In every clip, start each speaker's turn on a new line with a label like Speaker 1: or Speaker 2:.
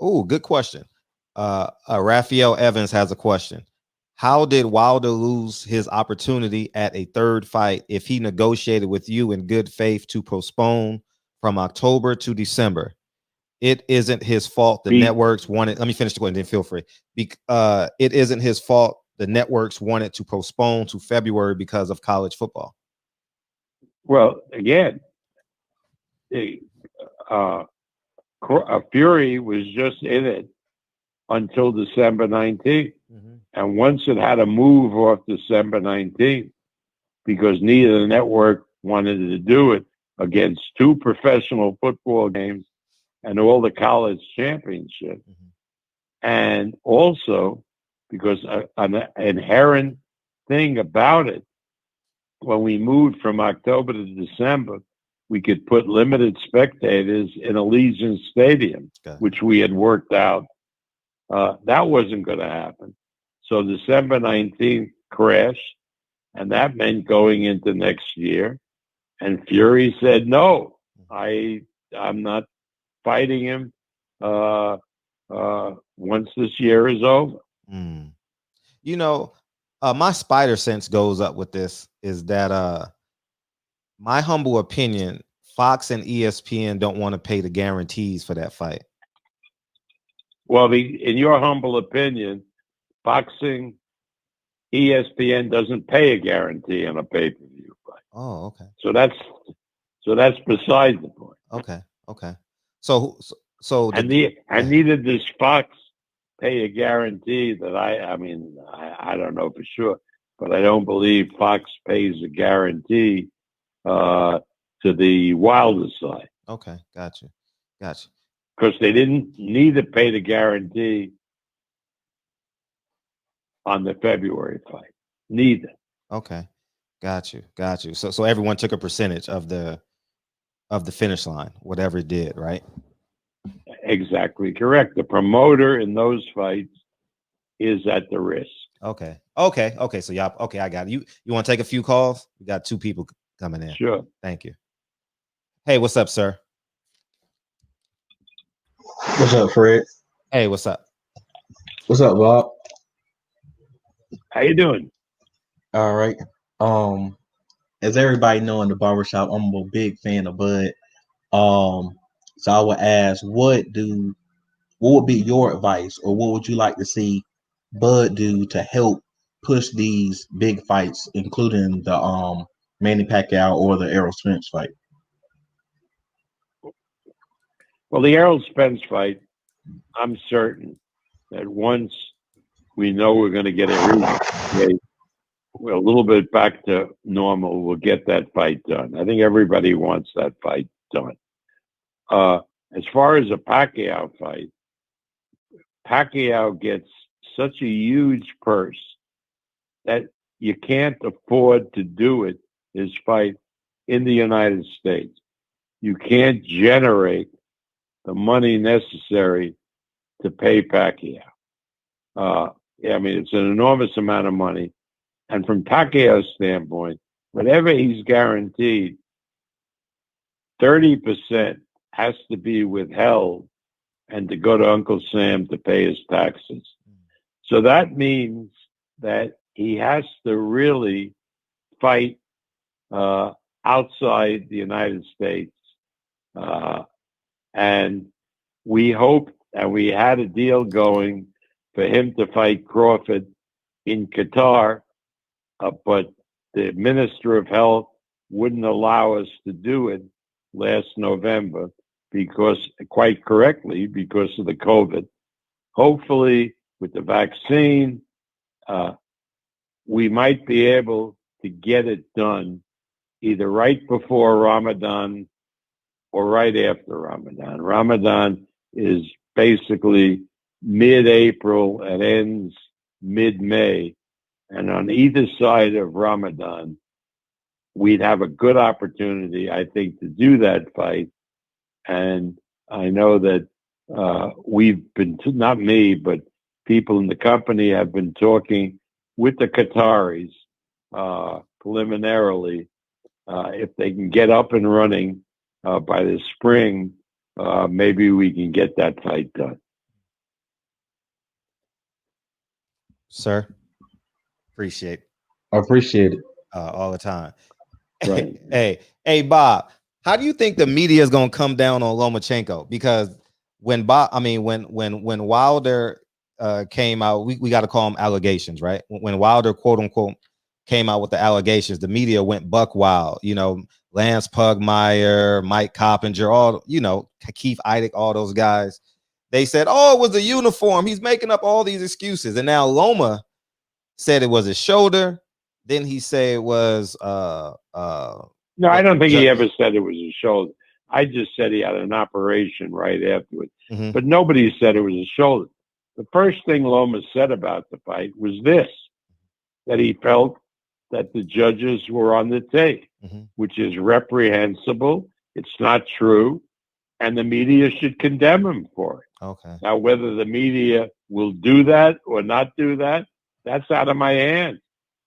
Speaker 1: Oh, good question. Raphael Evans has a question. How did Wilder lose his opportunity at a third fight if he negotiated with you in good faith to postpone from October to December? It isn't his fault. The
Speaker 2: Be
Speaker 1: networks wanted. Let me finish the question. Then feel free. It isn't his fault. The networks wanted to postpone to February because of college football.
Speaker 2: well again. The, uh, Fury was just in it until December 19th,
Speaker 1: Mm-hmm.
Speaker 2: and once it had to move off December 19th because neither the network wanted to do it against two professional football games and all the college championships,
Speaker 1: Mm-hmm.
Speaker 2: and also because an inherent thing about it, when we moved from October to December, we could put limited spectators in Allegiant Stadium, which we had worked out. That wasn't going to happen. So December 19th crashed, and that meant going into next year. And Fury said, no, I'm not fighting him once this year is over.
Speaker 1: Mm. You know, my spider sense goes up with this is that my humble opinion, Fox and ESPN don't want to pay the guarantees for that fight.
Speaker 2: Well, in your humble opinion, boxing, ESPN doesn't pay a guarantee on a pay-per-view fight.
Speaker 1: Oh, okay.
Speaker 2: So that's beside the point.
Speaker 1: Okay. Okay. So
Speaker 2: And
Speaker 1: the
Speaker 2: neither does Fox pay a guarantee that I don't know for sure, but I don't believe Fox pays a guarantee to the Wilder side.
Speaker 1: Okay, gotcha. Gotcha.
Speaker 2: Because they didn't neither pay the guarantee on the February fight. Neither.
Speaker 1: Okay. Got you. Got you. So everyone took a percentage of the finish line, whatever it did, right?
Speaker 2: Exactly correct. The promoter in those fights is at the risk.
Speaker 1: Okay. Okay. Okay. So y'all okay, I got it. You want to take a few calls? We got two people coming in.
Speaker 2: Sure.
Speaker 1: Thank you. Hey, what's up, sir?
Speaker 3: What's up, Fred?
Speaker 1: Hey, what's up?
Speaker 3: What's up, Bob?
Speaker 2: How you doing?
Speaker 3: All right. Um, as everybody know in the barbershop, I'm a big fan of Bud. Um, so I would ask, what would be your advice, or what would you like to see Bud do to help push these big fights, including the Manny Pacquiao or the Errol Spence fight?
Speaker 2: Well, the Errol Spence fight, I'm certain that once we know we're going to get a rematch, we're a little bit back to normal, we'll get that fight done. I think everybody wants that fight done. As far as a Pacquiao fight, Pacquiao gets such a huge purse that you can't afford to do it, his fight in the United States. You can't generate the money necessary to pay Pacquiao. It's an enormous amount of money. And from Pacquiao's standpoint, whatever he's guaranteed, 30% has to be withheld and to go to Uncle Sam to pay his taxes. So that means that he has to really fight outside the United States. And we hoped and we had a deal going for him to fight Crawford in Qatar, but the Minister of Health wouldn't allow us to do it last November because, quite correctly, because of the COVID. Hopefully, with the vaccine, we might be able to get it done either right before Ramadan or right after Ramadan. Ramadan is basically mid-April and ends mid-May. And on either side of Ramadan, we'd have a good opportunity, I think, to do that fight. And I know that we've been, not me, but people in the company have been talking with the Qataris preliminarily. If they can get up and running by the spring, maybe we can get that fight done.
Speaker 1: sir. Appreciate it.
Speaker 3: I appreciate it.
Speaker 1: All the time.
Speaker 2: Right.
Speaker 1: Hey, Bob. How do you think the media is gonna come down on Lomachenko? Because when Bob, I mean, when Wilder came out, we got to call them allegations, right? When Wilder, quote unquote, came out with the allegations, the media went buck wild. You know, Lance Pugmire, Mike Coppinger, all, you know, Keith Idec, all those guys. They said, "Oh, it was a uniform. He's making up all these excuses." And now Loma said it was his shoulder. Then he said it was
Speaker 2: No, I don't think he ever said it was his shoulder. I just said he had an operation right afterwards.
Speaker 1: Mhm.
Speaker 2: But nobody said it was his shoulder. The first thing Loma said about the fight was this, that he felt that the judges were on the tape,
Speaker 1: Mhm.
Speaker 2: which is reprehensible. It's not true. And the media should condemn him for it.
Speaker 1: Okay.
Speaker 2: Now, whether the media will do that or not do that, that's out of my hands.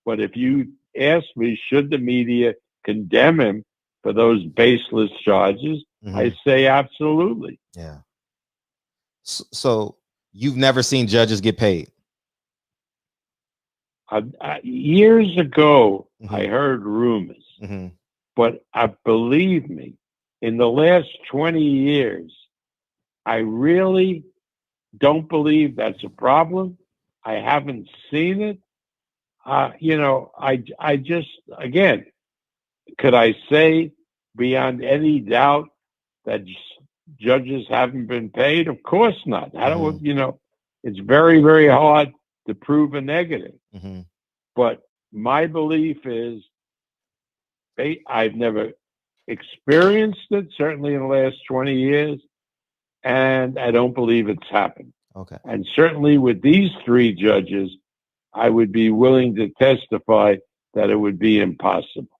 Speaker 2: But if you ask me, should the media condemn him for those baseless charges, I say absolutely.
Speaker 1: Yeah. So you've never seen judges get paid?
Speaker 2: Years ago, I heard rumors, but believe me, in the last 20 years, I really don't believe that's a problem. I haven't seen it. You know, I just, again, could I say beyond any doubt that judges haven't been paid? Of course not. How do you know? It's very, very hard to prove a negative. But my belief is, I've never experienced it, certainly in the last 20 years, and I don't believe it's happened.
Speaker 1: Okay.
Speaker 2: And certainly with these three judges, I would be willing to testify that it would be impossible.